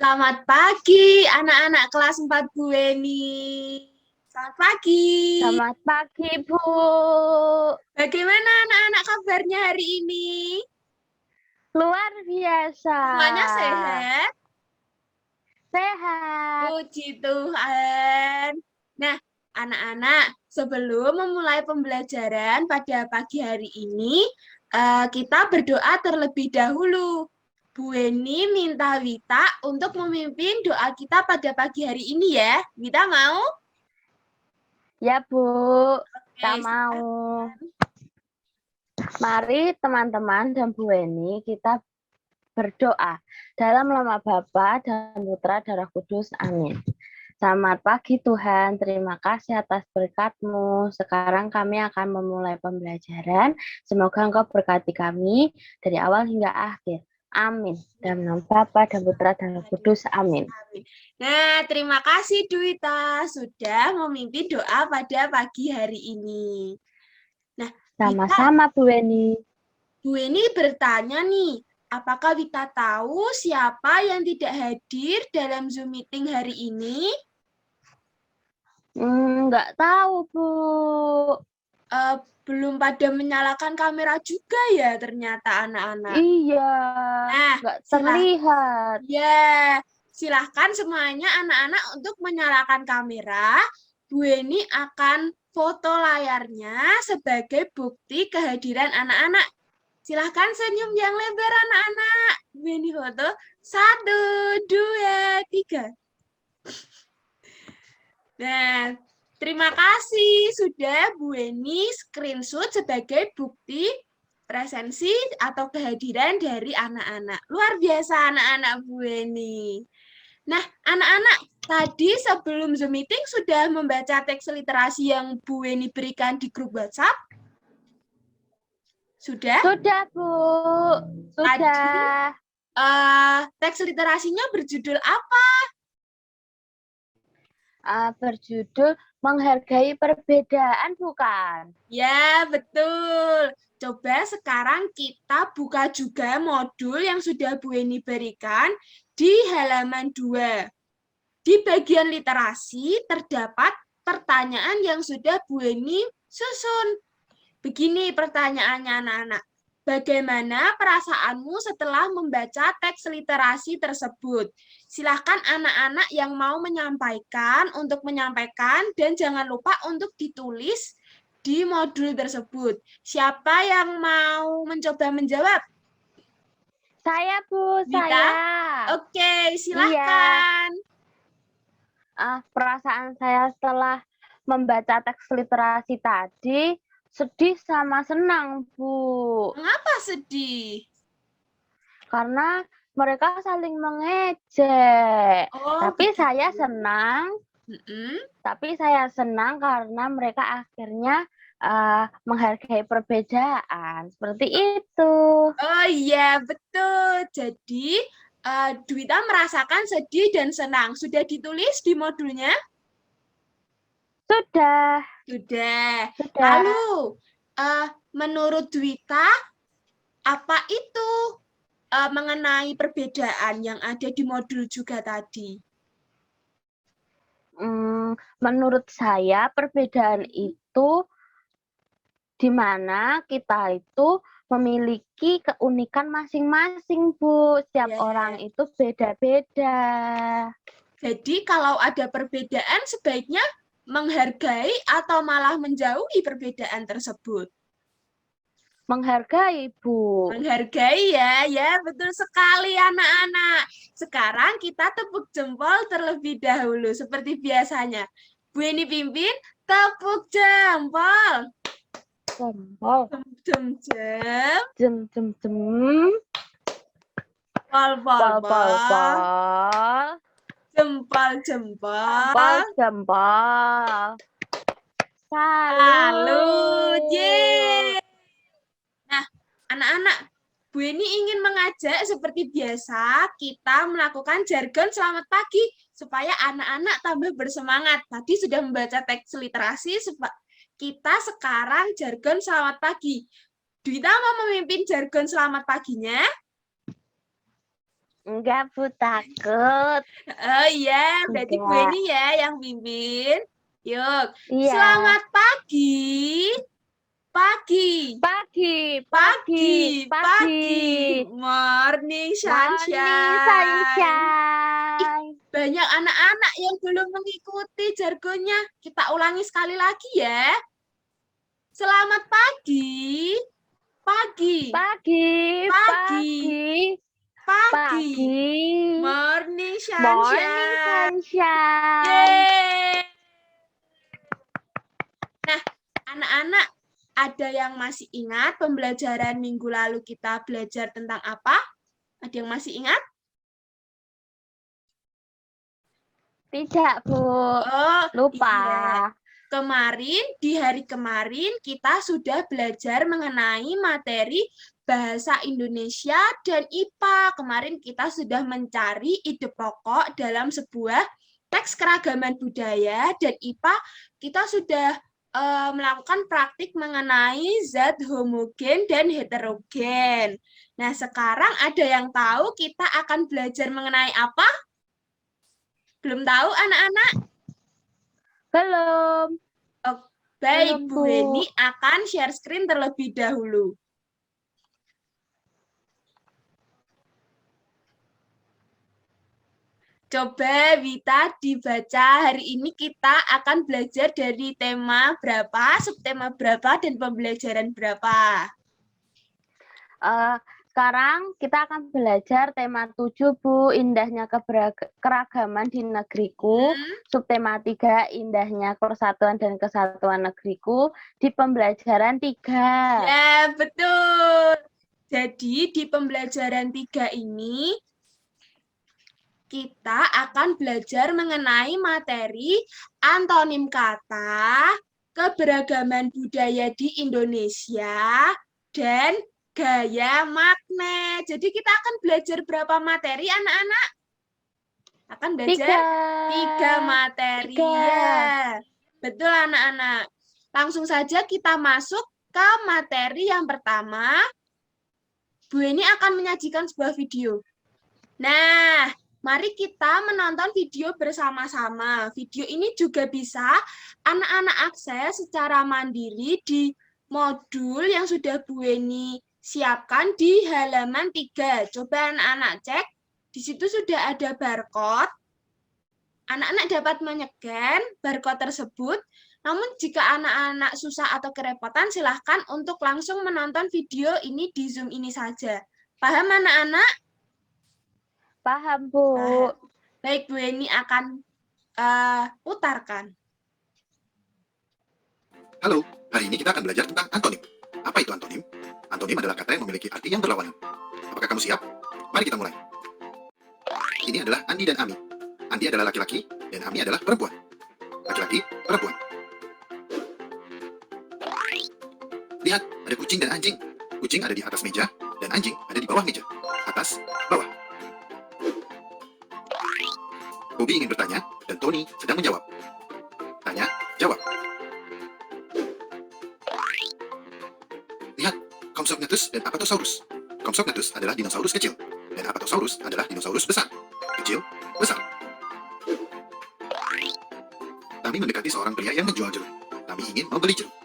Selamat pagi, anak-anak kelas 4 Bu Weni. Selamat pagi. Selamat pagi, Bu. Bagaimana anak-anak kabarnya hari ini? Luar biasa. Semuanya sehat? Sehat. Puji Tuhan. Nah, anak-anak, sebelum memulai pembelajaran pada pagi hari ini, kita berdoa terlebih dahulu. Bu Weni minta Wita untuk memimpin doa kita pada pagi hari ini ya. Wita mau? Ya, Bu. Oke, Kita mau. Mari teman-teman dan Bu Weni kita berdoa. Dalam nama Bapa dan Putra dan Roh Kudus. Amin. Selamat pagi Tuhan, terima kasih atas berkat-Mu. Sekarang kami akan memulai pembelajaran. Semoga Engkau berkati kami dari awal hingga akhir. Amin. Dalam nama Bapa dan Putra dan Roh Kudus. Amin. Nah, terima kasih Duita sudah memimpin doa pada pagi hari ini. Nah, Sama-sama Bu Weni. Bu Weni bertanya nih, apakah Wita tahu siapa yang tidak hadir dalam Zoom meeting hari ini? Nggak tahu, Bu. Belum pada menyalakan kamera juga ya ternyata anak-anak. Iya, Nah, nggak terlihat. silahkan semuanya anak-anak untuk menyalakan kamera. Bu Weni akan foto layarnya sebagai bukti kehadiran anak-anak. Silahkan senyum yang lebar anak-anak. Bu Weni foto. 1, 2, 3. Nah, terima kasih sudah Bu Weni screenshot sebagai bukti presensi atau kehadiran dari anak-anak. Luar biasa anak-anak Bu Weni. Nah, anak-anak, tadi sebelum Zoom meeting sudah membaca teks literasi yang Bu Weni berikan di grup WhatsApp? Sudah? Sudah, Bu. Sudah. Teks literasinya berjudul apa? Berjudul Menghargai Perbedaan, bukan? Ya, betul. Coba sekarang kita buka juga modul yang sudah Bu Eni berikan di halaman 2. Di bagian literasi terdapat pertanyaan yang sudah Bu Eni susun. Begini pertanyaannya anak-anak. Bagaimana perasaanmu setelah membaca teks literasi tersebut? Silahkan anak-anak yang mau menyampaikan untuk menyampaikan dan jangan lupa untuk ditulis di modul tersebut. Siapa yang mau mencoba menjawab? Saya, Bu, Dita? saya. Oke, Iya. silahkan. Perasaan saya setelah membaca teks literasi tadi, sedih sama senang, Bu. Mengapa sedih? Karena mereka saling mengejek. Oh, Tapi begitu. saya senang. Tapi saya senang karena mereka akhirnya menghargai perbedaan. Seperti itu. Oh iya, betul. Jadi, Dwita merasakan sedih dan senang. Sudah ditulis di modulnya? Sudah. Sudah. Sudah. Lalu, menurut Dwita, apa itu mengenai perbedaan yang ada di modul juga tadi? Menurut saya, perbedaan itu di mana kita itu memiliki keunikan masing-masing, Bu. Setiap orang itu beda-beda. Jadi kalau ada perbedaan sebaiknya menghargai atau malah menjauhi perbedaan tersebut. Menghargai, Bu. Menghargai ya, ya betul sekali anak-anak. Sekarang kita tepuk jempol terlebih dahulu seperti biasanya. Bu Eni pimpin, tepuk jempol. Jempol. Jem jem. Jem jem jem. Pol pol pol. Jempol jempol. Jempol jempol. Salut. Yeay. Nah, anak-anak, Bu Eni ingin mengajak seperti biasa kita melakukan jargon selamat pagi supaya anak-anak tambah bersemangat. Tadi sudah membaca teks literasi, kita sekarang jargon selamat pagi. Dwita mau memimpin jargon selamat paginya? Enggak, Bu, takut. Oh iya, berarti Bu Enggak. Eni ya yang pimpin. Yuk, Iya. selamat pagi. Pagi. Pagi, pagi, Pagi, pagi. pagi. Morning Morning sunshine. sunshine. Banyak anak-anak yang belum mengikuti jargonnya. Kita ulangi sekali lagi ya. Selamat pagi. Pagi. Pagi, Pagi. pagi, Pagi. pagi. Morning Morning sunshine. sunshine. Yeay. Nah, anak-anak, ada yang masih ingat pembelajaran minggu lalu kita belajar tentang apa? Ada yang masih ingat? Tidak, Bu. Oh, Lupa. iya. Di hari kemarin kita sudah belajar mengenai materi bahasa Indonesia dan IPA. Kemarin kita sudah mencari ide pokok dalam sebuah teks keragaman budaya, dan IPA kita sudah melakukan praktik mengenai zat homogen dan heterogen. Nah, sekarang ada yang tahu kita akan belajar mengenai apa? Belum tahu anak-anak? Belum. Oh, baik, Belum, Bu Bu. Weni akan share screen terlebih dahulu. Coba Wita dibaca, hari ini kita akan belajar dari tema berapa, subtema berapa, dan pembelajaran berapa. Sekarang kita akan belajar tema 7, Bu, indahnya keragaman di negeriku. Subtema 3, indahnya persatuan dan kesatuan negeriku di pembelajaran 3. Ya, betul. Jadi di pembelajaran 3 ini, kita akan belajar mengenai materi antonim kata, keberagaman budaya di Indonesia, dan gaya magnet. Jadi kita akan belajar berapa materi, anak-anak? Akan belajar 3 materi. 3. Ya, betul anak-anak. Langsung saja kita masuk ke materi yang pertama. Bu Eni akan menyajikan sebuah video. Nah, mari kita menonton video bersama-sama. Video ini juga bisa anak-anak akses secara mandiri di modul yang sudah Bu Weni siapkan di halaman 3. Coba anak-anak cek, di situ sudah ada barcode. Anak-anak dapat menyekan barcode tersebut. Namun jika anak-anak susah atau kerepotan, silahkan untuk langsung menonton video ini di Zoom ini saja. Paham anak-anak? Paham, Bu. Baik, Bu Eni akan putarkan. Halo, hari ini kita akan belajar tentang antonim. Apa itu antonim? Antonim adalah kata yang memiliki arti yang berlawanan. Apakah kamu siap? Mari kita mulai. Ini adalah Andi dan Ami. Andi adalah laki-laki dan Ami adalah perempuan. Laki-laki, perempuan. Lihat, ada kucing dan anjing. Kucing ada di atas meja dan anjing ada di bawah meja. Atas, bawah. Bobby ingin bertanya, dan Tony sedang menjawab. Tanya, jawab. Lihat, Compsognathus dan Apatosaurus. Compsognathus adalah dinosaurus kecil, dan Apatosaurus adalah dinosaurus besar. Kecil, besar. Tami mendekati seorang pria yang menjual jeruk. Tami ingin membeli jeruk.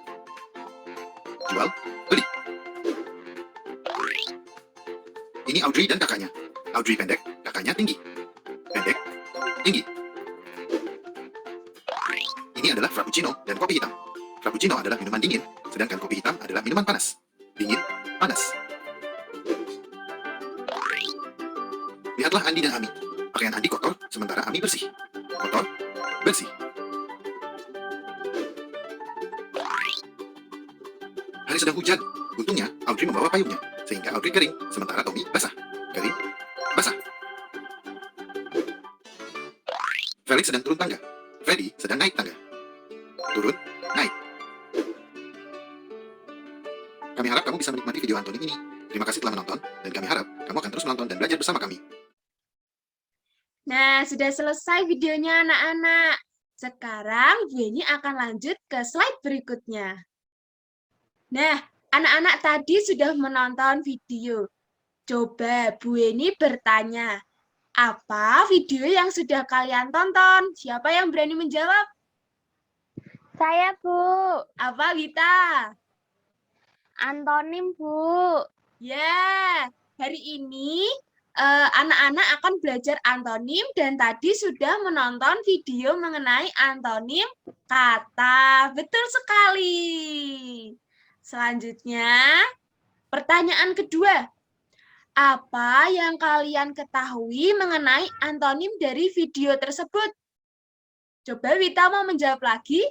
Jual, beli. Ini Audrey dan kakaknya. Audrey pendek, kakaknya tinggi. Pendek, tinggi. Ini adalah frappuccino dan kopi hitam. Frappuccino adalah minuman dingin, sedangkan kopi hitam adalah minuman panas. Dingin, panas. Lihatlah Andi dan Ami. Pakaian Andi kotor, sementara Ami bersih. Kotor, bersih. Hari sedang hujan. Untungnya, Audrey membawa payungnya, sehingga Audrey kering, sementara Tommy basah. Kering, basah. Felix sedang turun tangga. Freddy sedang naik tangga. Turun, naik. Kami harap kamu bisa menikmati video antonim ini. Terima kasih telah menonton, dan kami harap kamu akan terus menonton dan belajar bersama kami. Nah, sudah selesai videonya anak-anak. Sekarang Bu Eni akan lanjut ke slide berikutnya. Nah, anak-anak tadi sudah menonton video. Coba Bu Eni bertanya, Apa video yang sudah kalian tonton? Siapa yang berani menjawab? Saya, Bu. Apa, Wita? Antonim, Bu. Ya, hari ini anak-anak akan belajar antonim dan tadi sudah menonton video mengenai antonim kata. Betul sekali. Selanjutnya, pertanyaan kedua. Apa yang kalian ketahui mengenai antonim dari video tersebut? Coba Wita mau menjawab lagi.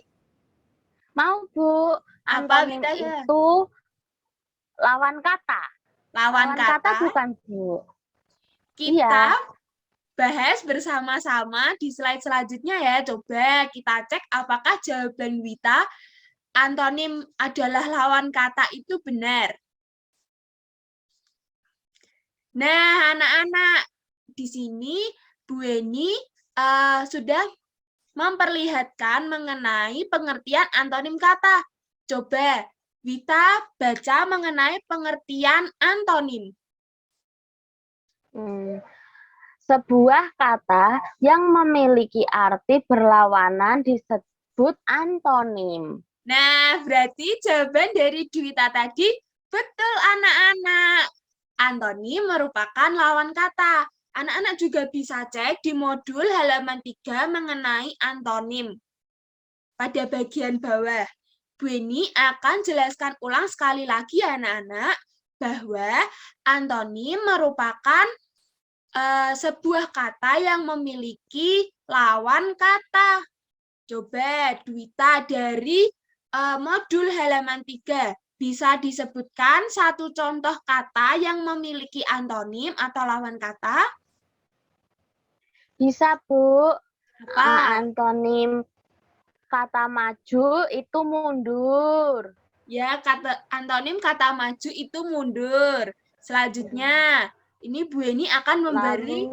Mau, Bu. Apa, Antonim Wita, ya? itu lawan kata. Lawan kata. bukan, Bu. Kita Iya. bahas bersama-sama di slide selanjutnya ya. Coba kita cek apakah jawaban Wita antonim adalah lawan kata itu benar. Nah, anak-anak, di sini Bu Eni sudah memperlihatkan mengenai pengertian antonim kata. Coba Wita baca mengenai pengertian antonim. Sebuah kata yang memiliki arti berlawanan disebut antonim. Nah, berarti jawaban dari Dwita tadi betul, anak-anak. Antonim merupakan lawan kata. Anak-anak juga bisa cek di modul halaman 3 mengenai antonim. Pada bagian bawah, Bu Eni akan jelaskan ulang sekali lagi anak-anak bahwa antonim merupakan sebuah kata yang memiliki lawan kata. Coba Dwita dari modul halaman 3 bisa disebutkan satu contoh kata yang memiliki antonim atau lawan kata? Bisa, Bu. Apa? Antonim kata maju itu mundur. Ya, antonim kata maju itu mundur. Selanjutnya, ini Bu Eni akan memberi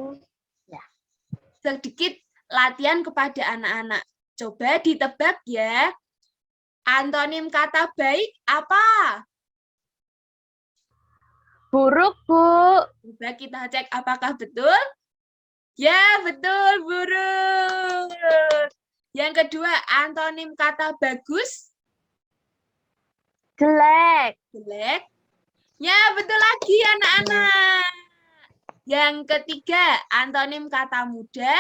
sedikit latihan kepada anak-anak. Coba ditebak ya. Antonim kata baik apa? Buruk, Bu. Coba kita cek apakah betul. Ya, betul, buruk. Yang kedua, antonim kata bagus. Jelek. Jelek. Ya, betul lagi anak-anak. Yang ketiga, antonim kata muda.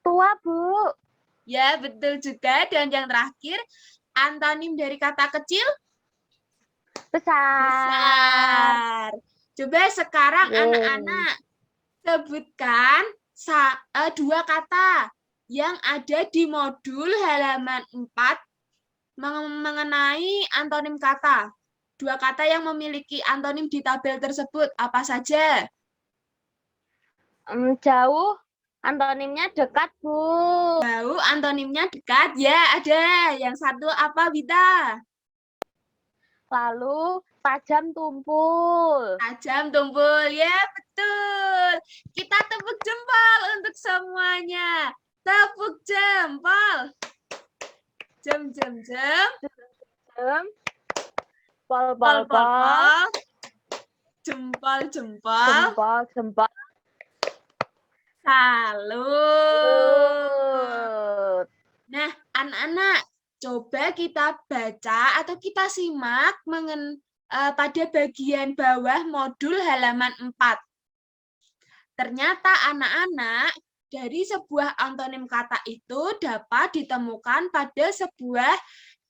Tua, Bu. Ya, betul juga. Dan yang terakhir, antonim dari kata kecil. Besar. Coba sekarang anak-anak sebutkan dua kata yang ada di modul halaman 4 mengenai antonim kata. Dua kata yang memiliki antonim di tabel tersebut, apa saja? Jauh, antonimnya dekat, Bu. Jauh, antonimnya dekat. Ya, ada. Yang satu apa, Wita? Lalu, tajam tumpul. Tajam tumpul. Ya, betul. Kita tepuk jempol untuk semuanya. Tepuk jempol. Jam. Pol. Jempol. Salut. Nah, anak-anak, coba kita baca atau kita simak pada bagian bawah modul halaman 4. Ternyata anak-anak, dari sebuah antonim kata itu dapat ditemukan pada sebuah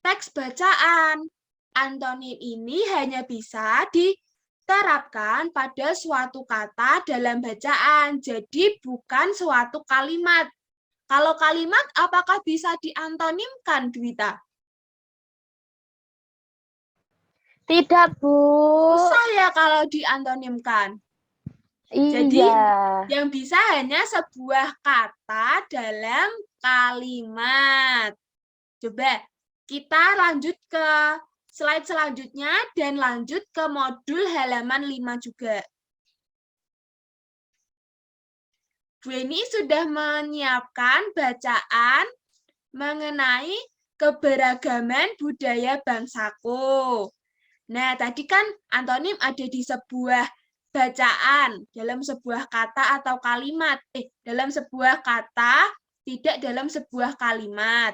teks bacaan. Antonim ini hanya bisa diterapkan pada suatu kata dalam bacaan, jadi bukan suatu kalimat. Kalau kalimat, apakah bisa diantonimkan, Dwita? Tidak, Bu. Susah ya kalau diantonimkan. Iya. Jadi, yang bisa hanya sebuah kata dalam kalimat. Coba kita lanjut ke slide selanjutnya dan lanjut ke modul halaman 5 juga. Bu Eni sudah menyiapkan bacaan mengenai keberagaman budaya bangsaku. Nah, tadi kan antonim ada di sebuah bacaan dalam sebuah kata atau kalimat. Dalam sebuah kata, tidak dalam sebuah kalimat.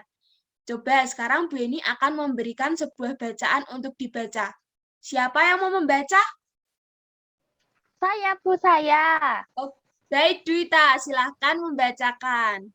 Coba sekarang Bu Eni akan memberikan sebuah bacaan untuk dibaca. Siapa yang mau membaca? Saya, Bu, saya. Oh, baik, Dwita, silahkan membacakan.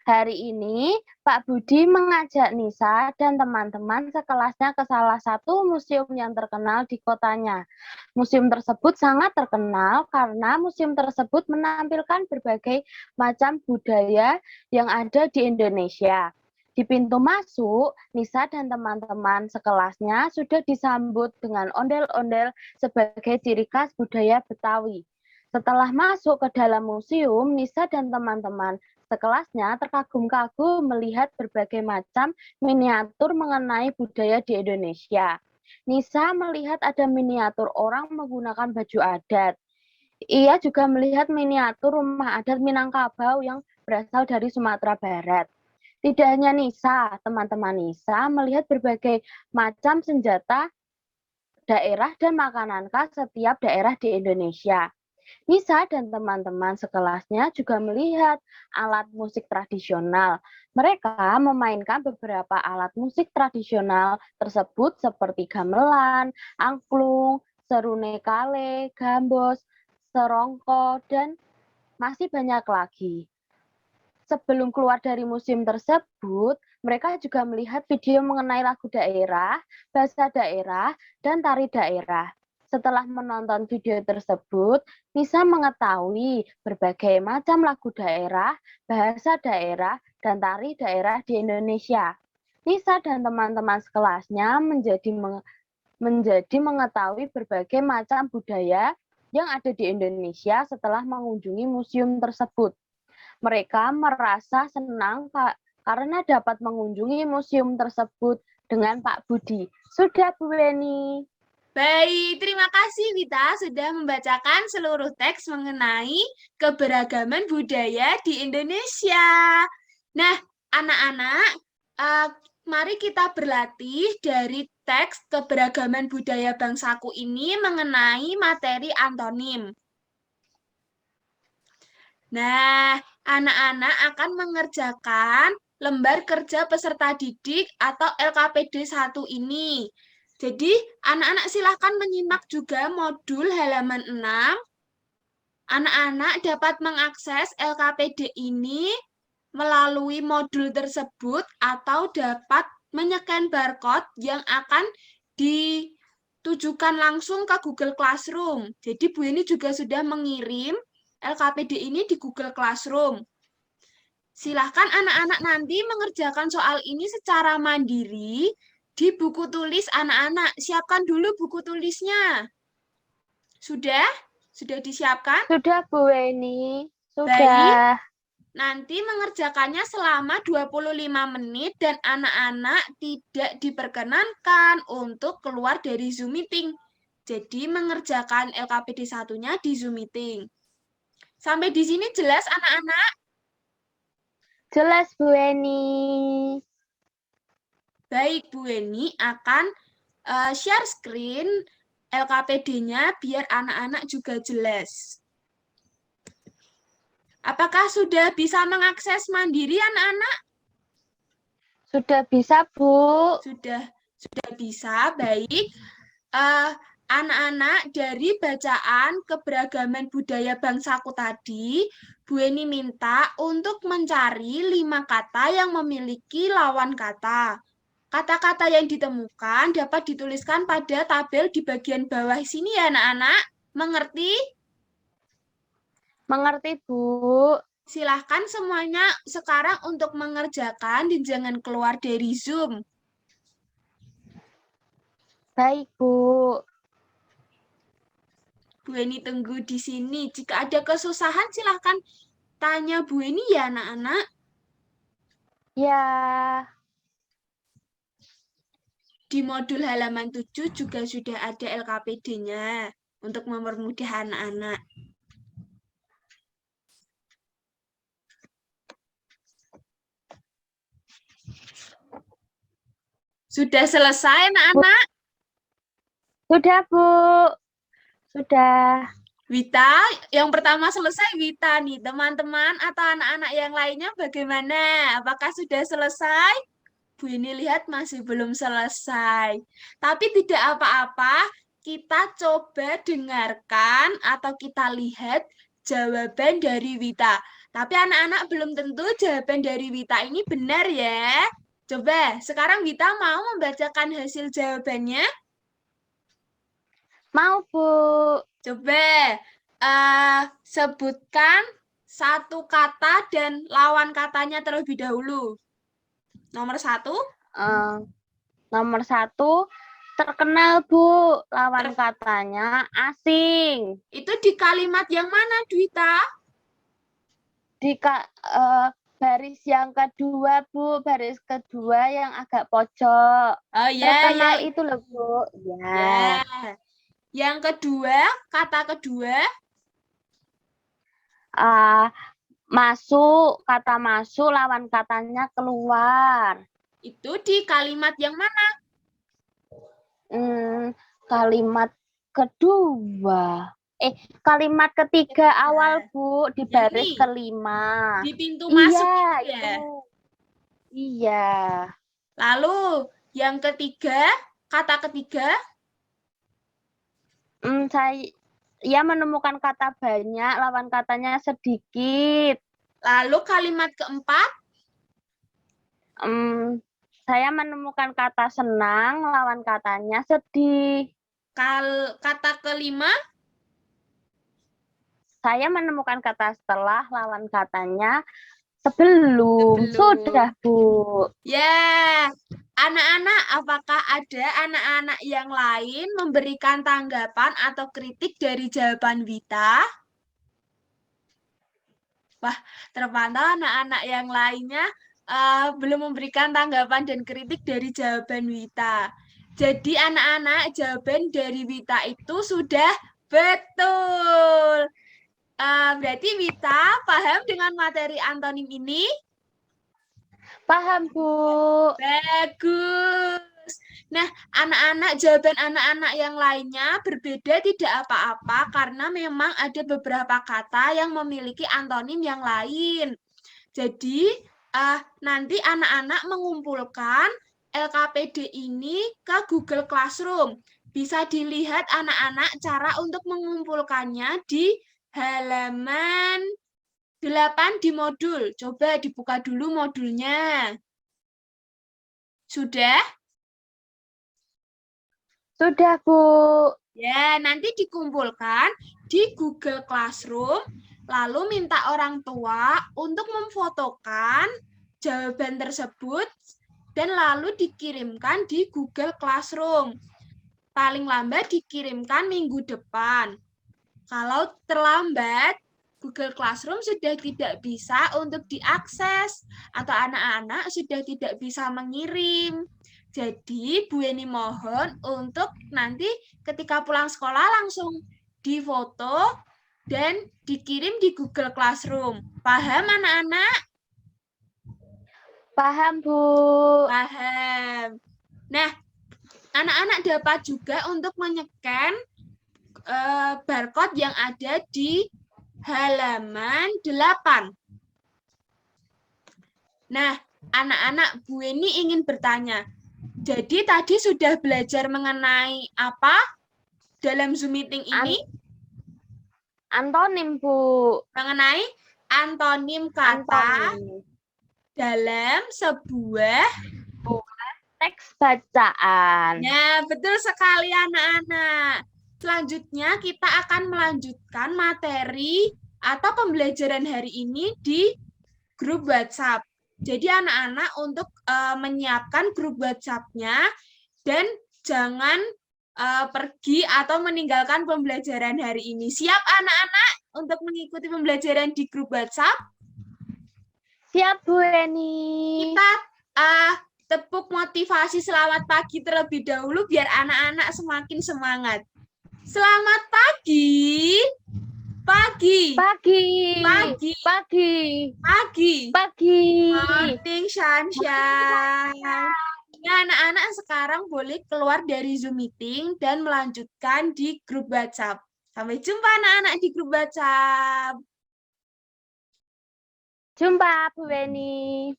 Hari ini Pak Budi mengajak Nisa dan teman-teman sekelasnya ke salah satu museum yang terkenal di kotanya. Museum tersebut sangat terkenal karena museum tersebut menampilkan berbagai macam budaya yang ada di Indonesia. Di pintu masuk, Nisa dan teman-teman sekelasnya sudah disambut dengan ondel-ondel sebagai ciri khas budaya Betawi. Setelah masuk ke dalam museum, Nisa dan teman-teman sekelasnya terkagum-kagum melihat berbagai macam miniatur mengenai budaya di Indonesia. Nisa melihat ada miniatur orang menggunakan baju adat. Ia juga melihat miniatur rumah adat Minangkabau yang berasal dari Sumatera Barat. Tidak hanya Nisa, teman-teman Nisa melihat berbagai macam senjata daerah dan makanan khas setiap daerah di Indonesia. Nisa dan teman-teman sekelasnya juga melihat alat musik tradisional. Mereka memainkan beberapa alat musik tradisional tersebut seperti gamelan, angklung, serune kale, gambos, serongko, dan masih banyak lagi. Sebelum keluar dari museum tersebut, mereka juga melihat video mengenai lagu daerah, bahasa daerah, dan tari daerah. Setelah menonton video tersebut, Nisa mengetahui berbagai macam lagu daerah, bahasa daerah, dan tari daerah di Indonesia. Nisa dan teman-teman sekelasnya menjadi mengetahui berbagai macam budaya yang ada di Indonesia setelah mengunjungi museum tersebut. Mereka merasa senang karena dapat mengunjungi museum tersebut dengan Pak Budi. Sudah, Bu Weni. Baik, terima kasih Wita sudah membacakan seluruh teks mengenai keberagaman budaya di Indonesia. Nah, anak-anak, mari kita berlatih dari teks keberagaman budaya bangsaku ini mengenai materi antonim. Nah, anak-anak akan mengerjakan lembar kerja peserta didik atau LKPD 1 ini. Jadi, anak-anak silahkan menyimak juga modul halaman 6. Anak-anak dapat mengakses LKPD ini melalui modul tersebut atau dapat menyekan barcode yang akan ditujukan langsung ke Google Classroom. Jadi, Bu ini juga sudah mengirim LKPD ini di Google Classroom. Silahkan anak-anak nanti mengerjakan soal ini secara mandiri di buku tulis anak-anak. Siapkan dulu buku tulisnya. Sudah? Sudah disiapkan? Sudah, Bu Weni. Sudah. Baik. Nanti mengerjakannya selama 25 menit dan anak-anak tidak diperkenankan untuk keluar dari Zoom meeting. Jadi mengerjakan LKPD 1-nya di Zoom meeting. Sampai di sini jelas anak-anak? Jelas, Bu Weni. Baik, Bu Weni akan share screen LKPD-nya biar anak-anak juga jelas. Apakah sudah bisa mengakses mandiri anak-anak? Sudah bisa, Bu. Sudah bisa, baik. Anak-anak dari bacaan keberagaman budaya bangsaku tadi, Bu Eni minta untuk mencari 5 kata yang memiliki lawan kata. Kata-kata yang ditemukan dapat dituliskan pada tabel di bagian bawah sini ya anak-anak. Mengerti? Mengerti, Bu. Silahkan semuanya sekarang untuk mengerjakan dan jangan keluar dari Zoom. Baik, Bu. Bu Eni tunggu di sini. Jika ada kesusahan silahkan tanya Bu Eni ya anak-anak. Ya. Di modul halaman 7 juga sudah ada LKPD-nya untuk mempermudah anak-anak. Sudah selesai anak-anak? Sudah, Bu. Sudah. Wita, yang pertama selesai Wita nih. Teman-teman atau anak-anak yang lainnya bagaimana? Apakah sudah selesai? Bu ini lihat masih belum selesai. Tapi tidak apa-apa, kita coba dengarkan atau kita lihat jawaban dari Wita. Tapi anak-anak belum tentu jawaban dari Wita ini benar ya. Coba, sekarang Wita mau membacakan hasil jawabannya? Mau, Bu. Coba sebutkan satu kata dan lawan katanya terlebih dahulu. Nomor 1. Nomor 1, terkenal, Bu. Lawan katanya asing. Itu di kalimat yang mana, Dwita? Di baris yang kedua, Bu. Baris kedua yang agak pojok. Oh ya, Terkenal ya. itu loh, Bu. Ya. Ya. Yang kedua, kata kedua. Masuk, kata masuk, lawan katanya keluar. Itu di kalimat yang mana? Kalimat kedua. Kalimat ketiga awal, Bu, di baris kelima. Di pintu masuk iya, itu ya? Iya. Lalu, yang ketiga, kata ketiga? Ia menemukan kata banyak, lawan katanya sedikit. Lalu kalimat keempat? Saya menemukan kata senang, lawan katanya sedih. Kata kelima? Saya menemukan kata setelah, lawan katanya sebelum. Sudah, Bu. Ya, anak-anak, apakah ada anak-anak yang lain memberikan tanggapan atau kritik dari jawaban Wita? Wah, terpantau anak-anak yang lainnya belum memberikan tanggapan dan kritik dari jawaban Wita. Jadi anak-anak, jawaban dari Wita itu sudah betul. Berarti Wita paham dengan materi antonim ini? Paham, Bu. Bagus. Nah, anak-anak, jawaban anak-anak yang lainnya berbeda tidak apa-apa karena memang ada beberapa kata yang memiliki antonim yang lain. Jadi, nanti anak-anak mengumpulkan LKPD ini ke Google Classroom. Bisa dilihat anak-anak cara untuk mengumpulkannya di halaman 8 di modul. Coba dibuka dulu modulnya. Sudah? Sudah, Bu. Ya, nanti dikumpulkan di Google Classroom, lalu minta orang tua untuk memfotokan jawaban tersebut dan lalu dikirimkan di Google Classroom. Paling lambat dikirimkan minggu depan. Kalau terlambat, Google Classroom sudah tidak bisa untuk diakses atau anak-anak sudah tidak bisa mengirim. Jadi, Bu Eni mohon untuk nanti ketika pulang sekolah langsung difoto dan dikirim di Google Classroom. Paham anak-anak? Paham, Bu. Paham. Nah, anak-anak dapat juga untuk menyekan barcode yang ada di halaman 8. Nah, anak-anak, Bu Eni ingin bertanya. Jadi tadi sudah belajar mengenai apa dalam Zoom meeting ini? Antonim, Bu. Mengenai antonim kata dalam sebuah teks bacaan. Nah, betul sekali anak-anak. Selanjutnya kita akan melanjutkan materi atau pembelajaran hari ini di grup WhatsApp. Jadi anak-anak untuk menyiapkan grup WhatsApp-nya dan jangan pergi atau meninggalkan pembelajaran hari ini. Siap anak-anak untuk mengikuti pembelajaran di grup WhatsApp? Siap, Bu Eni. Kita tepuk motivasi selamat pagi terlebih dahulu biar anak-anak semakin semangat. Selamat pagi. Pagi. Pagi. Pagi. Pagi. Pagi. Pagi. Morning, Sunshine. Nah, anak-anak sekarang boleh keluar dari Zoom meeting dan melanjutkan di grup WhatsApp. Sampai jumpa anak-anak di grup WhatsApp. Jumpa Bu Weni.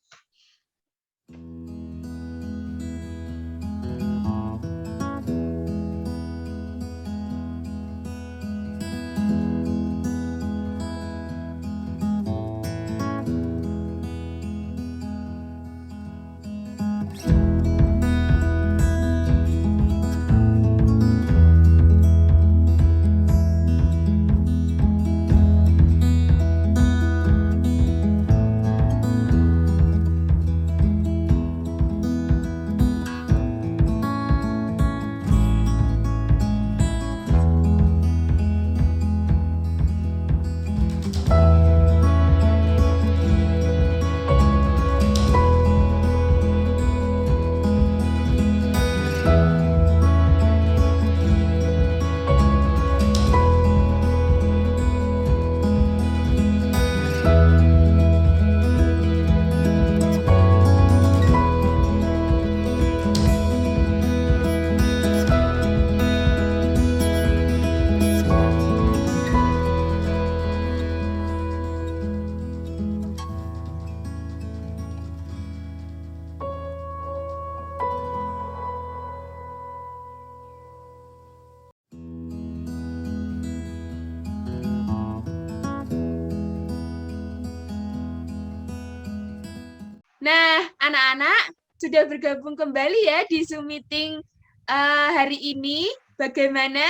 Nah, anak-anak sudah bergabung kembali ya di Zoom meeting hari ini. Bagaimana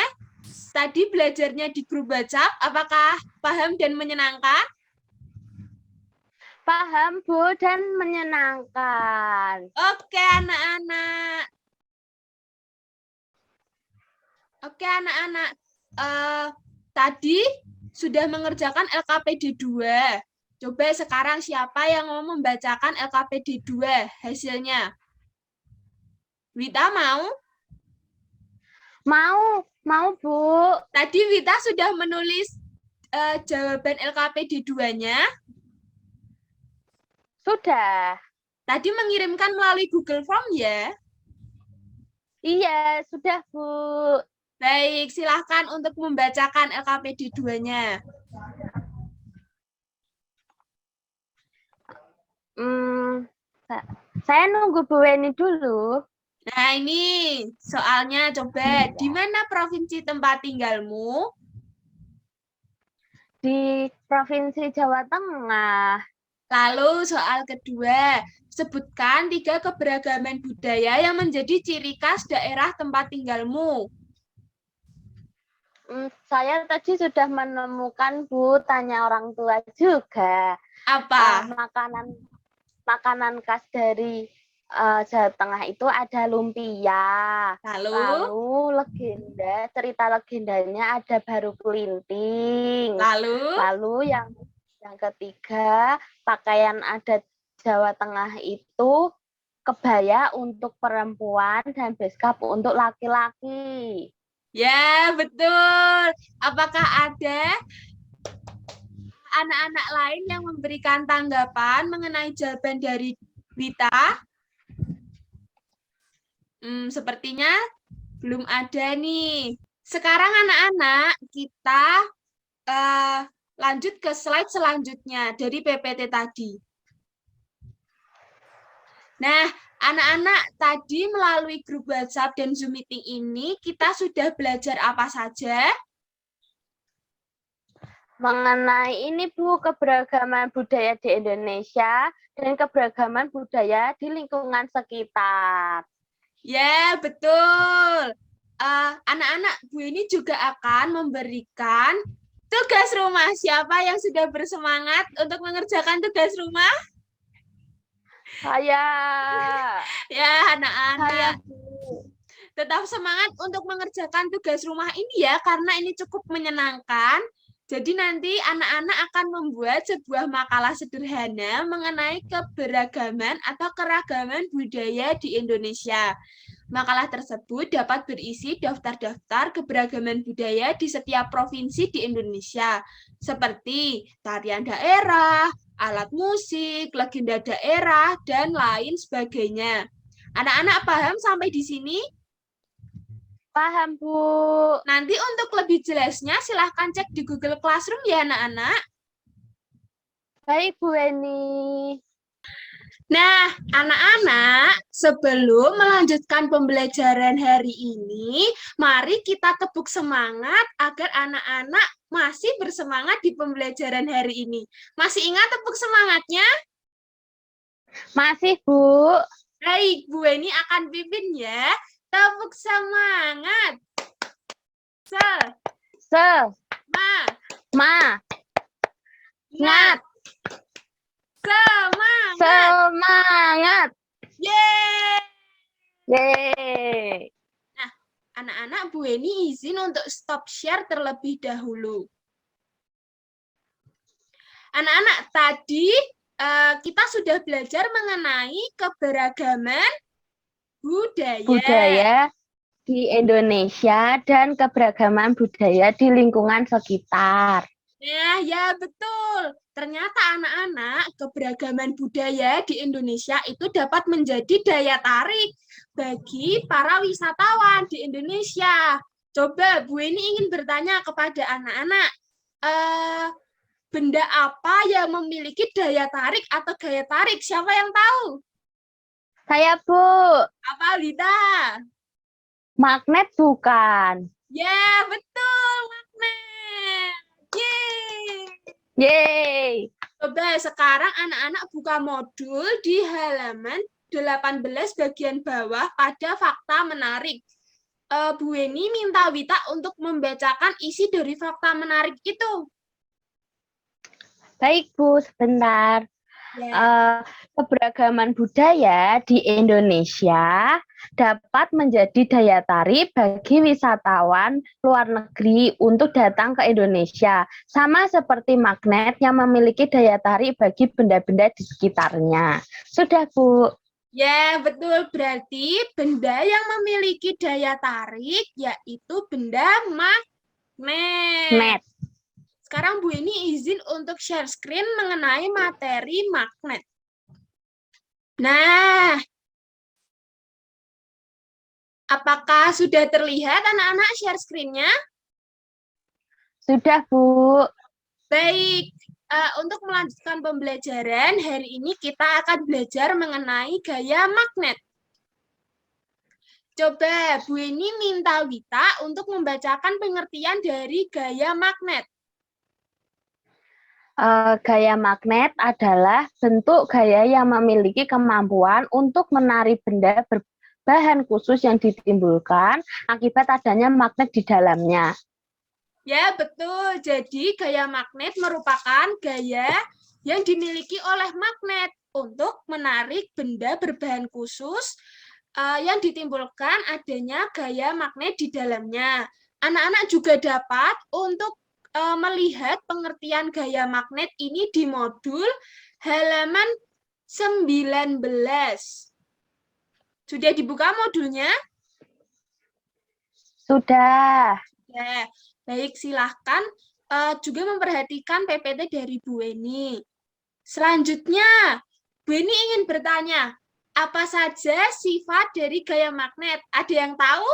tadi belajarnya di grup WhatsApp? Apakah paham dan menyenangkan? Paham, Bu, dan menyenangkan. Oke, anak-anak. Tadi sudah mengerjakan LKPD 2. Coba sekarang siapa yang mau membacakan LKPD 2 hasilnya? Wita mau? Mau, Bu. Tadi Wita sudah menulis jawaban LKPD 2-nya. Sudah. Tadi mengirimkan melalui Google Form ya? Iya, sudah, Bu. Baik, silahkan untuk membacakan LKPD 2-nya. Saya nunggu Bu Weni dulu. Nah, ini soalnya coba, di mana provinsi tempat tinggalmu? Di Provinsi Jawa Tengah. Lalu soal kedua, sebutkan 3 keberagaman budaya yang menjadi ciri khas daerah tempat tinggalmu. Saya tadi sudah menemukan, Bu, tanya orang tua juga. Apa? Makanan khas dari Jawa Tengah itu ada lumpia. Lalu cerita legendanya ada Baru Kelinting. Lalu yang ketiga, pakaian adat Jawa Tengah itu kebaya untuk perempuan dan beskap untuk laki-laki. Ya, betul. Apakah ada anak-anak lain yang memberikan tanggapan mengenai jawaban dari Wita? Sepertinya belum ada nih. Sekarang anak-anak kita lanjut ke slide selanjutnya dari PPT tadi. Nah, anak-anak tadi melalui grup WhatsApp dan Zoom meeting ini kita sudah belajar apa saja? Mengenai ini, Bu, keberagaman budaya di Indonesia dan keberagaman budaya di lingkungan sekitar. Ya, betul. Anak-anak, Bu ini juga akan memberikan tugas rumah. Siapa yang sudah bersemangat untuk mengerjakan tugas rumah? Saya. Ya, anak-anak. Bu. Tetap semangat untuk mengerjakan tugas rumah ini ya, karena ini cukup menyenangkan. Jadi nanti anak-anak akan membuat sebuah makalah sederhana mengenai keberagaman atau keragaman budaya di Indonesia. Makalah tersebut dapat berisi daftar-daftar keberagaman budaya di setiap provinsi di Indonesia, seperti tarian daerah, alat musik, legenda daerah, dan lain sebagainya. Anak-anak paham sampai di sini? Paham, Bu. Nanti untuk lebih jelasnya silahkan cek di Google Classroom ya anak-anak. Baik, Bu Eni. Nah, anak-anak, sebelum melanjutkan pembelajaran hari ini, mari kita tepuk semangat agar anak-anak masih bersemangat di pembelajaran hari ini. Masih ingat tepuk semangatnya? Masih, Bu. Baik, Bu Eni akan pimpin ya. Tepuk semangat. Semangat. Semangat. Semangat. Semangat. Yeay. Yeay. Nah, anak-anak, Bu Eni izin untuk stop share terlebih dahulu. Anak-anak, tadi kita sudah belajar mengenai keberagaman budaya di Indonesia dan keberagaman budaya di lingkungan sekitar. Nah, ya betul. Ternyata anak-anak, keberagaman budaya di Indonesia itu dapat menjadi daya tarik bagi para wisatawan di Indonesia. Coba Bu Eni ingin bertanya kepada anak-anak, benda apa yang memiliki daya tarik atau gaya tarik? Siapa yang tahu? Saya, Bu. Apa, Lita? Magnet bukan? Ya, betul, magnet. Yeay. Yeay. Coba sekarang anak-anak buka modul di halaman 18 bagian bawah pada fakta menarik. Bu Eni minta Wita untuk membacakan isi dari fakta menarik itu. Baik, Bu, sebentar. Ya. Keberagaman budaya di Indonesia dapat menjadi daya tarik bagi wisatawan luar negeri untuk datang ke Indonesia, sama seperti magnet yang memiliki daya tarik bagi benda-benda di sekitarnya. Sudah, Bu. Ya, betul. Berarti benda yang memiliki daya tarik yaitu benda magnet. Sekarang Bu Eni izin untuk share screen mengenai materi magnet. Nah, apakah sudah terlihat anak-anak share screen-nya? Sudah, Bu. Baik, untuk melanjutkan pembelajaran, hari ini kita akan belajar mengenai gaya magnet. Coba Bu Eni minta Wita untuk membacakan pengertian dari gaya magnet. Gaya magnet adalah bentuk gaya yang memiliki kemampuan untuk menarik benda berbahan khusus yang ditimbulkan akibat adanya magnet di dalamnya. Ya, betul. Jadi, gaya magnet merupakan gaya yang dimiliki oleh magnet untuk menarik benda berbahan khusus yang ditimbulkan adanya gaya magnet di dalamnya. Anak-anak juga dapat untuk melihat pengertian gaya magnet ini di modul halaman 19. Sudah dibuka modulnya? Sudah. Ya, baik, silahkan juga memperhatikan PPT dari Bu Eni. Selanjutnya, Bu Eni ingin bertanya, apa saja sifat dari gaya magnet? Ada yang tahu?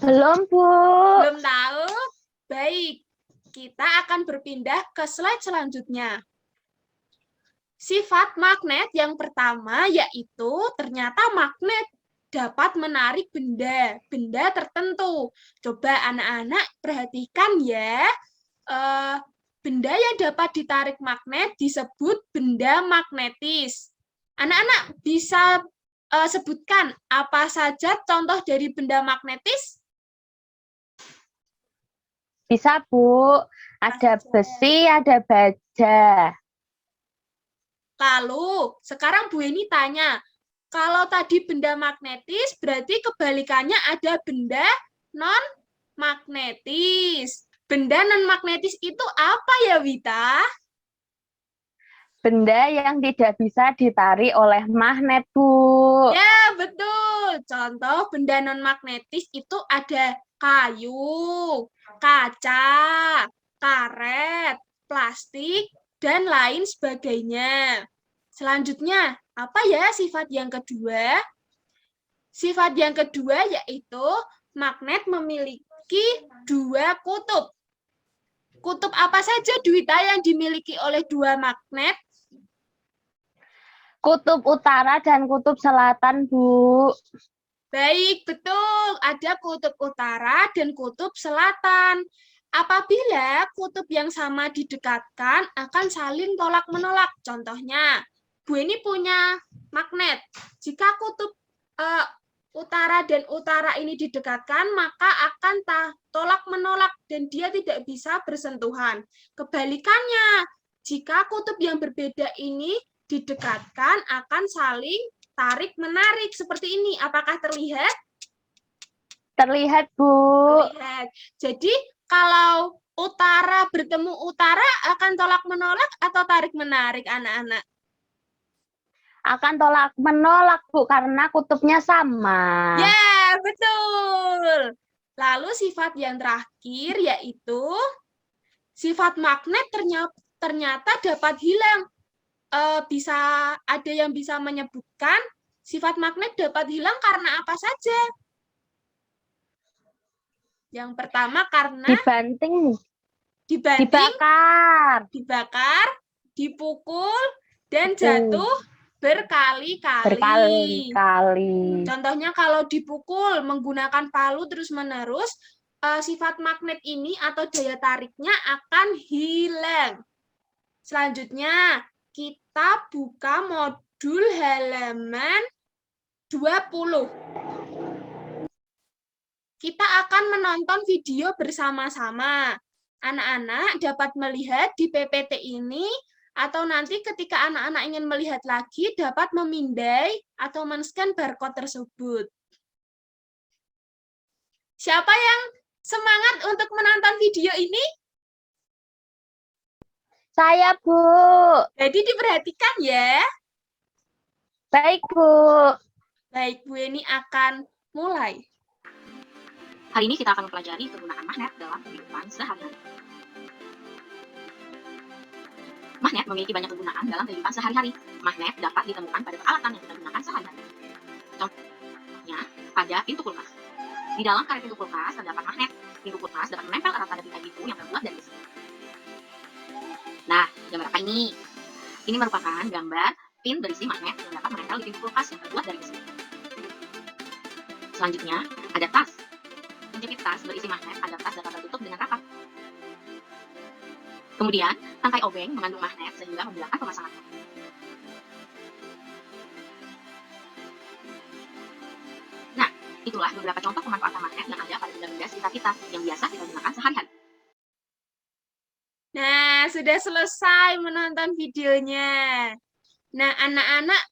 Belum, Bu. Belum tahu? Baik, kita akan berpindah ke slide selanjutnya. Sifat magnet yang pertama yaitu ternyata magnet dapat menarik benda tertentu. Coba anak-anak perhatikan ya, benda yang dapat ditarik magnet disebut benda magnetis. Anak-anak bisa sebutkan apa saja contoh dari benda magnetis? Bisa, Bu. Ada besi, ada baja. Lalu, sekarang Bu Eni tanya, kalau tadi benda magnetis, berarti kebalikannya ada benda non-magnetis. Benda non-magnetis itu apa ya, Wita? Benda yang tidak bisa ditarik oleh magnet, Bu. Ya, betul. Contoh benda non-magnetis itu ada kayu, kaca, karet, plastik, dan lain sebagainya. Selanjutnya, apa ya sifat yang kedua? Sifat yang kedua yaitu magnet memiliki dua kutub. Kutub apa saja, Dwita, yang dimiliki oleh dua magnet? Kutub utara dan kutub selatan, Bu. Baik, betul. Ada kutub utara dan kutub selatan. Apabila kutub yang sama didekatkan, akan saling tolak-menolak. Contohnya, Bu ini punya magnet. Jika kutub utara dan utara ini didekatkan, maka akan tolak-menolak dan dia tidak bisa bersentuhan. Kebalikannya, jika kutub yang berbeda ini didekatkan, akan saling tarik-menarik seperti ini. Apakah terlihat? Terlihat, Bu. Terlihat. Jadi, kalau utara bertemu utara, akan tolak-menolak atau tarik-menarik, anak-anak? Akan tolak-menolak, Bu, karena kutubnya sama. Ya, betul. Lalu sifat yang terakhir yaitu sifat magnet ternyata dapat hilang. Bisa ada yang bisa menyebutkan sifat magnet dapat hilang karena apa saja? Yang pertama karena Dibanting, dibakar, dibakar, dipukul, dan jatuh berkali-kali. berkali-kali. Contohnya kalau dipukul menggunakan palu terus-menerus, sifat magnet ini atau daya tariknya akan hilang. Selanjutnya, kita buka modul halaman 20. Kita akan menonton video bersama-sama. Anak-anak dapat melihat di PPT ini, atau nanti ketika anak-anak ingin melihat lagi, dapat memindai atau men-scan barcode tersebut. Siapa yang semangat untuk menonton video ini? Saya, Bu. Jadi diperhatikan ya. Baik, Bu. Baik, Bu ini akan mulai. Hari ini kita akan mempelajari penggunaan magnet dalam kehidupan sehari-hari. Magnet memiliki banyak kegunaan dalam kehidupan sehari-hari. Magnet dapat ditemukan pada peralatan yang kita gunakan sehari-hari. Contohnya, pada pintu kulkas. Di dalam karet pintu kulkas terdapat magnet. Pintu kulkas dapat menempel erat pada tirai pintu yang terbuat dari besi. Nah, gambar apa ini? Ini merupakan gambar pin berisi magnet yang dapat menempel di pintu kulkas yang terbuat dari besi. Selanjutnya, ada tas. Penjepit tas berisi magnet agar tas dapat tertutup dengan rapat. Kemudian, tangkai obeng mengandung magnet sehingga memudahkan pemasangannya. Nah, itulah beberapa contoh pemanfaatan magnet yang ada pada benda-benda sekitar kita yang biasa kita gunakan sehari-hari. Nah, sudah selesai menonton videonya. Nah, anak-anak,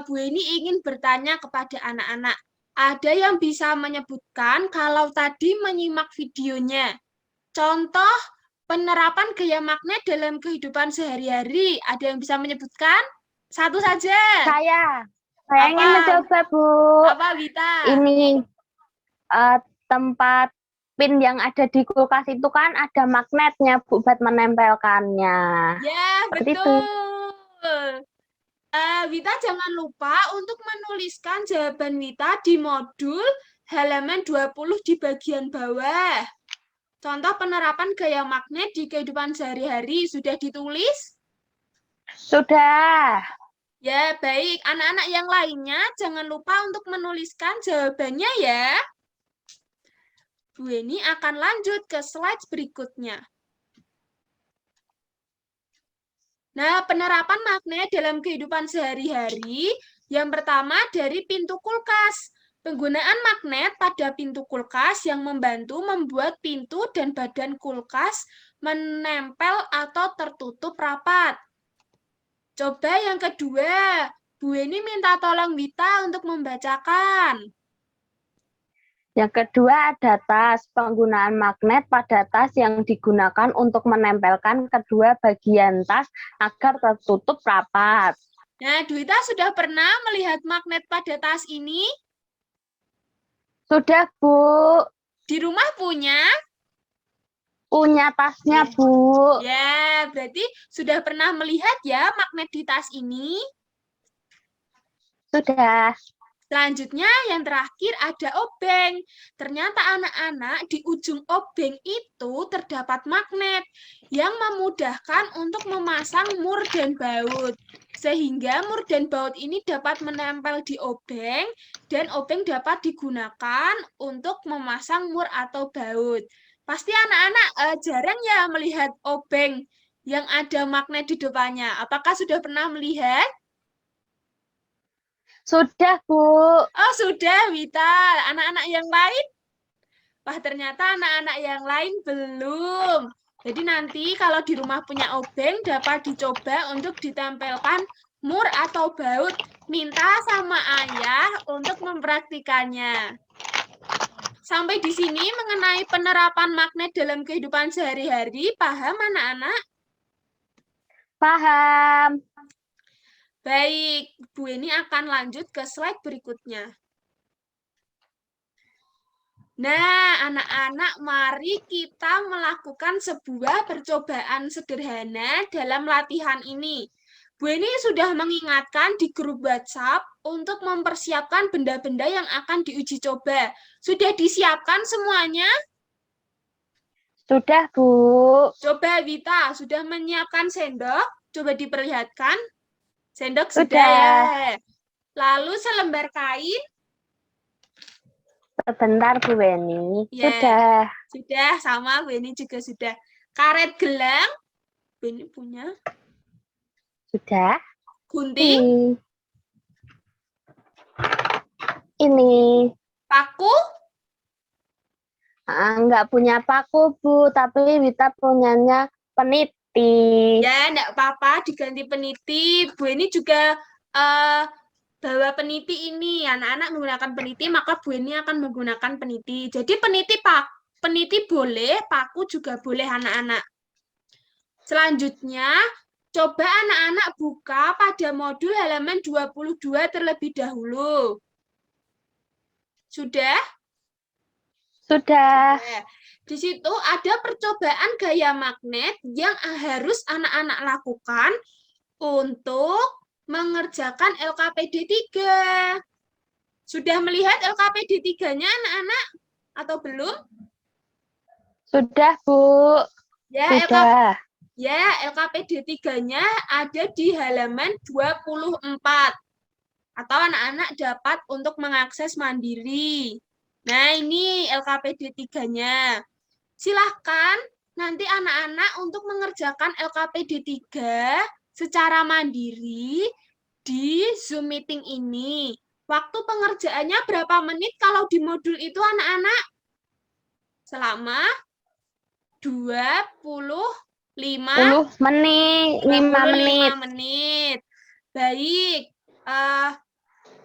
Bu ini ingin bertanya kepada anak-anak. Ada yang bisa menyebutkan kalau tadi menyimak videonya. Contoh penerapan gaya magnet dalam kehidupan sehari-hari. Ada yang bisa menyebutkan? Satu saja. Saya Apa? ingin mencoba, Bu. Apa, Wita? Ini tempat pin yang ada di kulkas itu kan ada magnetnya, Bu, buat menempelkannya. Ya, Seperti betul. Wita jangan lupa untuk menuliskan jawaban Wita di modul halaman 20 di bagian bawah. Contoh penerapan gaya magnet di kehidupan sehari-hari sudah ditulis? Sudah. Ya, baik. Anak-anak yang lainnya jangan lupa untuk menuliskan jawabannya ya. Bu Eni akan lanjut ke slide berikutnya. Nah, penerapan magnet dalam kehidupan sehari-hari, yang pertama dari pintu kulkas. Penggunaan magnet pada pintu kulkas yang membantu membuat pintu dan badan kulkas menempel atau tertutup rapat. Coba yang kedua, Bu Eni minta tolong Wita untuk membacakan. Yang kedua ada tas. Penggunaan magnet pada tas yang digunakan untuk menempelkan kedua bagian tas agar tertutup rapat. Nah, Dwita sudah pernah melihat magnet pada tas ini? Sudah, Bu. Di rumah punya? Punya tasnya, Bu. Ya, berarti sudah pernah melihat ya magnet di tas ini? Sudah. Selanjutnya yang terakhir ada obeng. Ternyata anak-anak di ujung obeng itu terdapat magnet yang memudahkan untuk memasang mur dan baut. Sehingga mur dan baut ini dapat menempel di obeng dan obeng dapat digunakan untuk memasang mur atau baut. Pasti anak-anak jarang ya melihat obeng yang ada magnet di depannya. Apakah sudah pernah melihat? Sudah, Bu. Oh, sudah, Wita. Anak-anak yang lain? Wah, ternyata anak-anak yang lain belum. Jadi nanti kalau di rumah punya obeng dapat dicoba untuk ditempelkan mur atau baut. Minta sama ayah untuk mempraktikannya. Sampai di sini mengenai penerapan magnet dalam kehidupan sehari-hari, paham anak-anak? Paham. Baik, Bu ini akan lanjut ke slide berikutnya. Nah, anak-anak, mari kita melakukan sebuah percobaan sederhana dalam latihan ini. Bu ini sudah mengingatkan di grup WhatsApp untuk mempersiapkan benda-benda yang akan diuji coba. Sudah disiapkan semuanya? Sudah, Bu. Coba Wita, sudah menyiapkan sendok? Coba diperlihatkan. Sendok sudah Sudah. ya. Lalu selembar kain? Sebentar, Bu Weni. Ya. Sudah. Sudah, sama Bu ini juga sudah. Karet gelang? Bu ini punya. Sudah. Gunting? Ini. Paku? Enggak punya paku, Bu, tapi Wita punyanya peniti. Ya, enggak apa-apa, diganti peniti. Bu ini juga bawa peniti ini. Anak-anak menggunakan peniti, maka Bu ini akan menggunakan peniti. Jadi peniti boleh, paku juga boleh anak-anak. Selanjutnya, coba anak-anak buka pada modul halaman 22 terlebih dahulu. Sudah? Sudah. Di situ ada percobaan gaya magnet yang harus anak-anak lakukan untuk mengerjakan LKPD 3. Sudah melihat LKPD 3-nya anak-anak atau belum? Sudah, Bu. Ya, Sudah. LKPD 3-nya ada di halaman 24. Atau anak-anak dapat untuk mengakses mandiri. Nah, ini LKPD 3-nya. Silahkan nanti anak-anak untuk mengerjakan LKPD 3 secara mandiri di Zoom meeting ini. Waktu pengerjaannya berapa menit kalau di modul itu anak-anak? Selama 25 menit. 5 menit. Baik.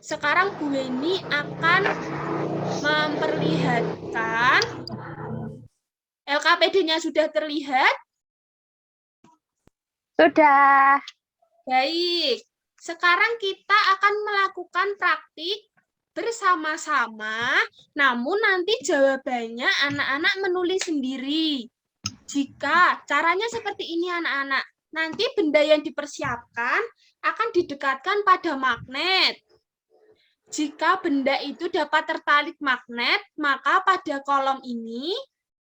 Sekarang Bu Weni akan memperlihatkan LKPD-nya sudah terlihat? Sudah. Baik. Sekarang kita akan melakukan praktik bersama-sama, namun nanti jawabannya anak-anak menulis sendiri. Jika caranya seperti ini anak-anak, nanti benda yang dipersiapkan akan didekatkan pada magnet. Jika benda itu dapat tertarik magnet, maka pada kolom ini,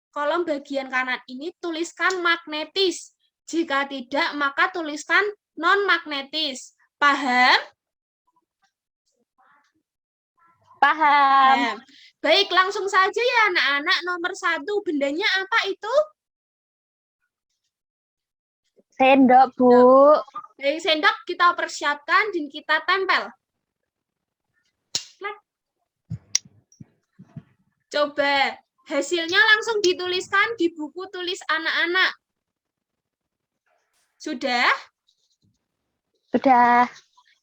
kolom bagian kanan ini tuliskan magnetis. Jika tidak, maka tuliskan non-magnetis. Paham? Paham. Ya. Baik, langsung saja ya anak-anak. Nomor 1, bendanya apa itu? Sendok, Bu. Dari sendok kita persiapkan dan kita tempel. Coba hasilnya langsung dituliskan di buku tulis anak-anak. Sudah? Sudah.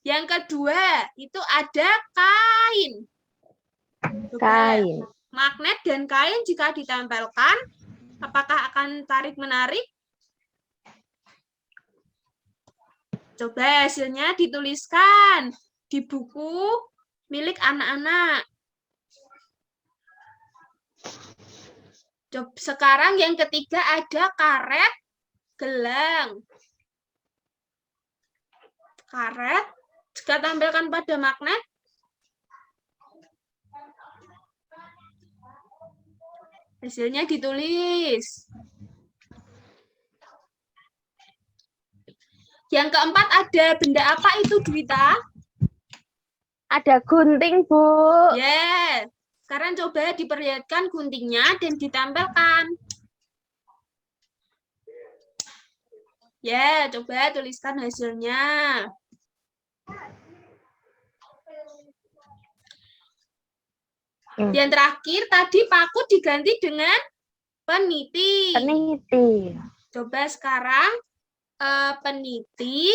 Yang kedua, itu ada kain. Coba. Kain. Magnet dan kain jika ditempelkan, apakah akan tarik-menarik? Coba hasilnya dituliskan di buku milik anak-anak. Sekarang yang ketiga ada karet gelang. Karet, jika tampilkan pada magnet, Hasilnya ditulis. Yang keempat ada benda apa itu, Dwita? Ada gunting, Bu. Yes. Sekarang coba diperlihatkan guntingnya dan ditempelkan. Ya, coba tuliskan hasilnya. Yang terakhir tadi paku diganti dengan peniti. Peniti. Coba sekarang peniti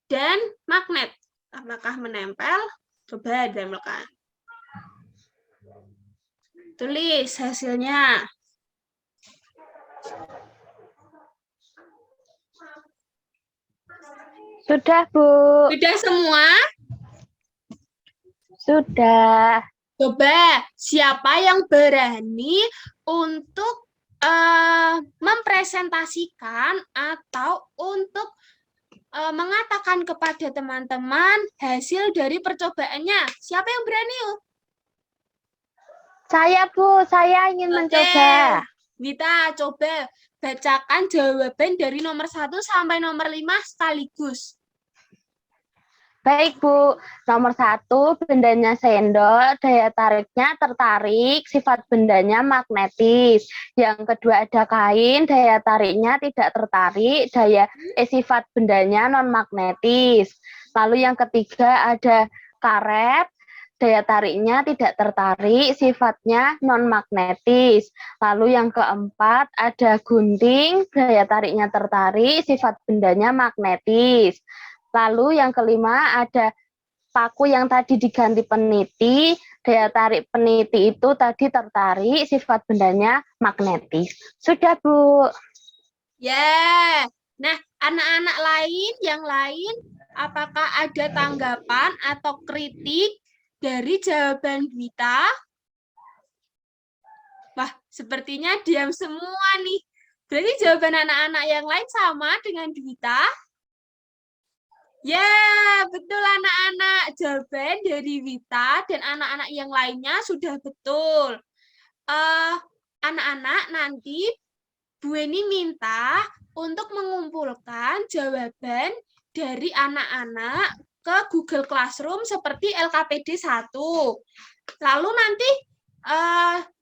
dan magnet. Apakah menempel? Coba ditempelkan. Tulis hasilnya. Sudah, Bu. Sudah semua? Sudah. Coba siapa yang berani untuk mempresentasikan atau untuk mengatakan kepada teman-teman hasil dari percobaannya? Siapa yang berani? Saya, Bu. Saya ingin mencoba. Wita, coba bacakan jawaban dari nomor 1 sampai nomor 5 sekaligus. Baik, Bu. Nomor 1, bendanya sendok, daya tariknya tertarik, sifat bendanya magnetis. Yang kedua ada kain, daya tariknya tidak tertarik, sifat bendanya non-magnetis. Lalu yang ketiga ada karet, daya tariknya tidak tertarik, sifatnya non-magnetis. Lalu yang keempat ada gunting, daya tariknya tertarik, sifat bendanya magnetis. Lalu yang kelima ada paku yang tadi diganti peniti, daya tarik peniti itu tadi tertarik, sifat bendanya magnetis. Sudah, Bu. Ya. Nah, anak-anak lain yang lain, apakah ada tanggapan atau kritik dari jawaban Dwita? Wah, sepertinya diam semua nih. Berarti jawaban anak-anak yang lain sama dengan Dwita? Ya, betul anak-anak. Jawaban dari Wita dan anak-anak yang lainnya sudah betul. Anak-anak nanti Bu Eni minta untuk mengumpulkan jawaban dari anak-anak ke Google Classroom seperti LKPD 1. Lalu nanti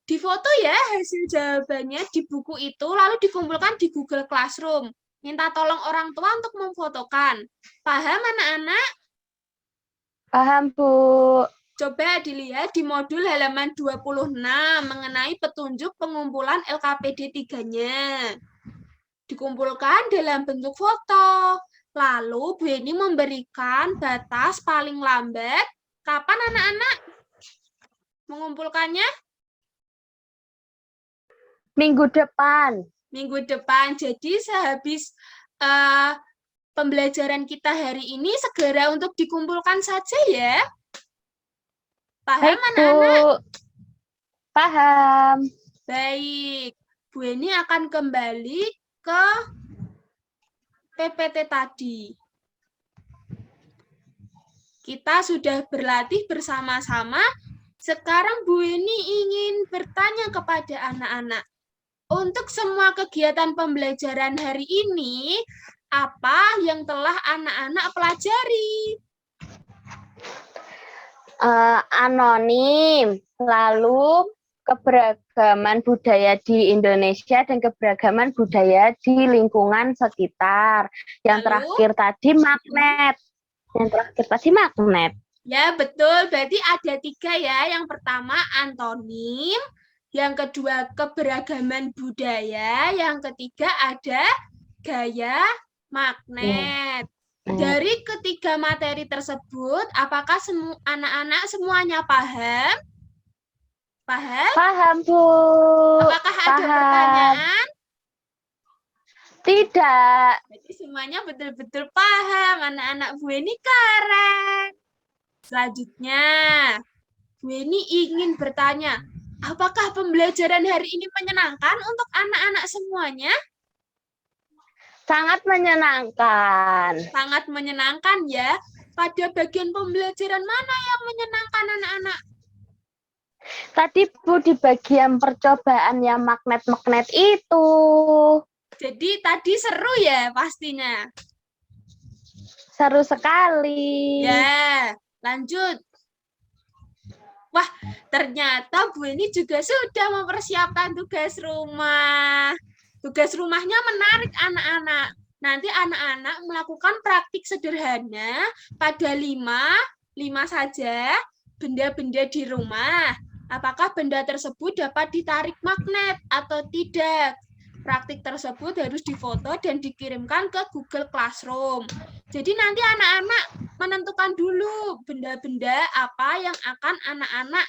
difoto ya hasil jawabannya di buku itu, lalu dikumpulkan di Google Classroom. Minta tolong orang tua untuk memfotokan. Paham anak-anak? Paham, Bu. Coba dilihat di modul halaman 26 mengenai petunjuk pengumpulan LKPD 3-nya. Dikumpulkan dalam bentuk foto. Lalu Bu Eni memberikan batas paling lambat. Kapan anak-anak mengumpulkannya? Minggu depan. Minggu depan. Jadi sehabis pembelajaran kita hari ini segera untuk dikumpulkan saja ya. Paham anak-anak? Paham. Baik. Bu Eni akan kembali ke PPT tadi. Kita sudah berlatih bersama-sama. Sekarang Bu Eni ingin bertanya kepada anak-anak. Untuk semua kegiatan pembelajaran hari ini, apa yang telah anak-anak pelajari? Anonim, lalu keberagaman budaya di Indonesia dan keberagaman budaya di lingkungan sekitar. Yang terakhir tadi magnet. Ya, betul. Berarti ada 3 ya. Yang pertama antonim, yang kedua keberagaman budaya, yang ketiga ada gaya magnet. Dari ketiga materi tersebut, apakah anak-anak semuanya paham? Paham? Paham, Bu. Apakah ada pertanyaan? Tidak. Jadi semuanya betul-betul paham. Anak-anak Bu Eni keren. Selanjutnya, Bu Eni ingin bertanya, apakah pembelajaran hari ini menyenangkan untuk anak-anak semuanya? Sangat menyenangkan. Sangat menyenangkan ya. Pada bagian pembelajaran mana yang menyenangkan anak-anak? Tadi Bu di bagian percobaan yang magnet-magnet itu. Jadi tadi seru ya pastinya. Seru sekali. Ya, lanjut. Wah, ternyata Bu ini juga sudah mempersiapkan tugas rumah. Tugas rumahnya menarik anak-anak. Nanti anak-anak melakukan praktik sederhana pada 5 saja benda-benda di rumah. Apakah benda tersebut dapat ditarik magnet atau tidak? Praktik tersebut harus difoto dan dikirimkan ke Google Classroom. Jadi nanti anak-anak menentukan dulu benda-benda apa yang akan anak-anak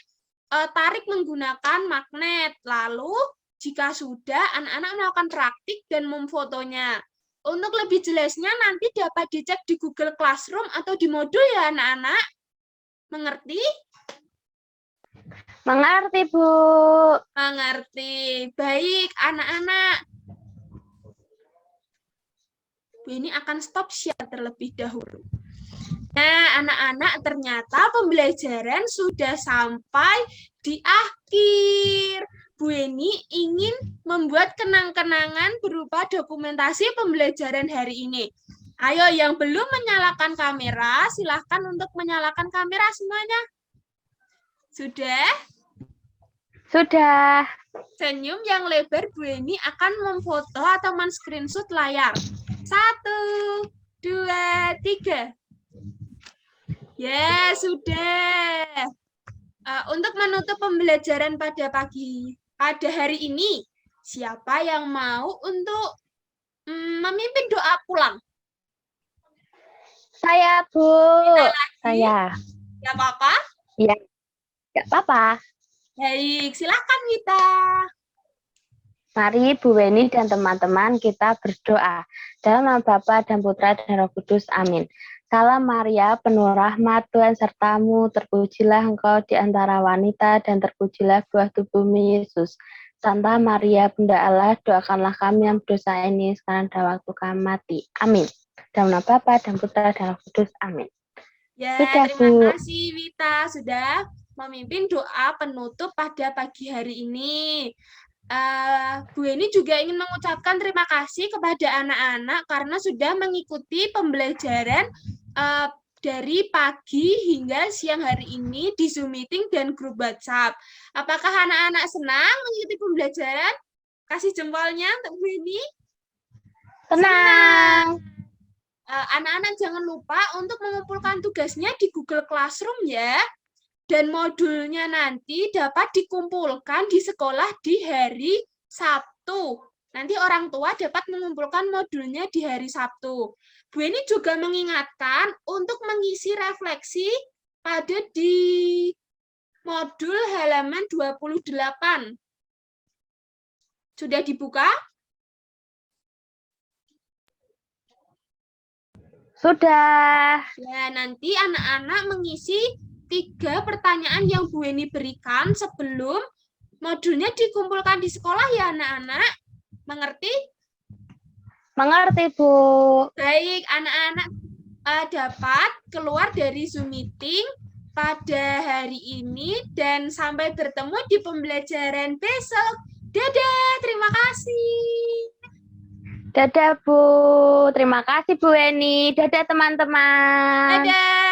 tarik menggunakan magnet. Lalu jika sudah, anak-anak melakukan praktik dan memfotonya. Untuk lebih jelasnya nanti dapat dicek di Google Classroom atau di modul ya anak-anak. Mengerti? Mengerti, Bu. Mengerti. Baik, anak-anak. Bu ini akan stop share terlebih dahulu. Nah, anak-anak, ternyata pembelajaran sudah sampai di akhir. Bu Eni ingin membuat kenang-kenangan berupa dokumentasi pembelajaran hari ini. Ayo, yang belum menyalakan kamera, silahkan untuk menyalakan kamera semuanya. Sudah? Sudah. Senyum yang lebar, Bu Eni akan memfoto atau men-screenshot layar. 1, 2, 3. Ya, sudah. Untuk menutup pembelajaran pada hari ini, siapa yang mau untuk memimpin doa pulang? Saya, Bu. Saya. Gak apa-apa? Ya, nggak apa-apa. Baik, silakan Wita. Mari Bu Weni dan teman-teman kita berdoa. Dalam nama Bapa dan Putra dan Roh Kudus. Amin. Salam Maria, penuh rahmat, Tuhan sertamu, terpujilah engkau di antara wanita, dan terpujilah buah tubuhmu Yesus. Santa Maria, Bunda Allah, doakanlah kami yang berdosa ini, sekarang dan waktu kami mati. Amin. Dalam nama Bapa dan Putra dan Roh Kudus. Amin. Ya, Sudah, terima Bu. kasih Wita sudah memimpin doa penutup pada pagi hari ini. Bu Eni juga ingin mengucapkan terima kasih kepada anak-anak karena sudah mengikuti pembelajaran dari pagi hingga siang hari ini di Zoom meeting dan grup WhatsApp. Apakah anak-anak senang mengikuti pembelajaran? Kasih jempolnya untuk Bu Eni. Tenang. Anak-anak jangan lupa untuk mengumpulkan tugasnya di Google Classroom ya. Dan modulnya nanti dapat dikumpulkan di sekolah di hari Sabtu. Nanti orang tua dapat mengumpulkan modulnya di hari Sabtu. Bu Eni juga mengingatkan untuk mengisi refleksi pada di modul halaman 28. Sudah dibuka? Sudah. Ya, nanti anak-anak mengisi 3 pertanyaan yang Bu Eni berikan sebelum modulnya dikumpulkan di sekolah ya anak-anak. Mengerti? Mengerti, Bu. Baik, anak-anak dapat keluar dari Zoom meeting pada hari ini dan sampai bertemu di pembelajaran besok. Dadah, terima kasih. Dadah, Bu. Terima kasih, Bu Eni. Dadah, teman-teman. Dadah.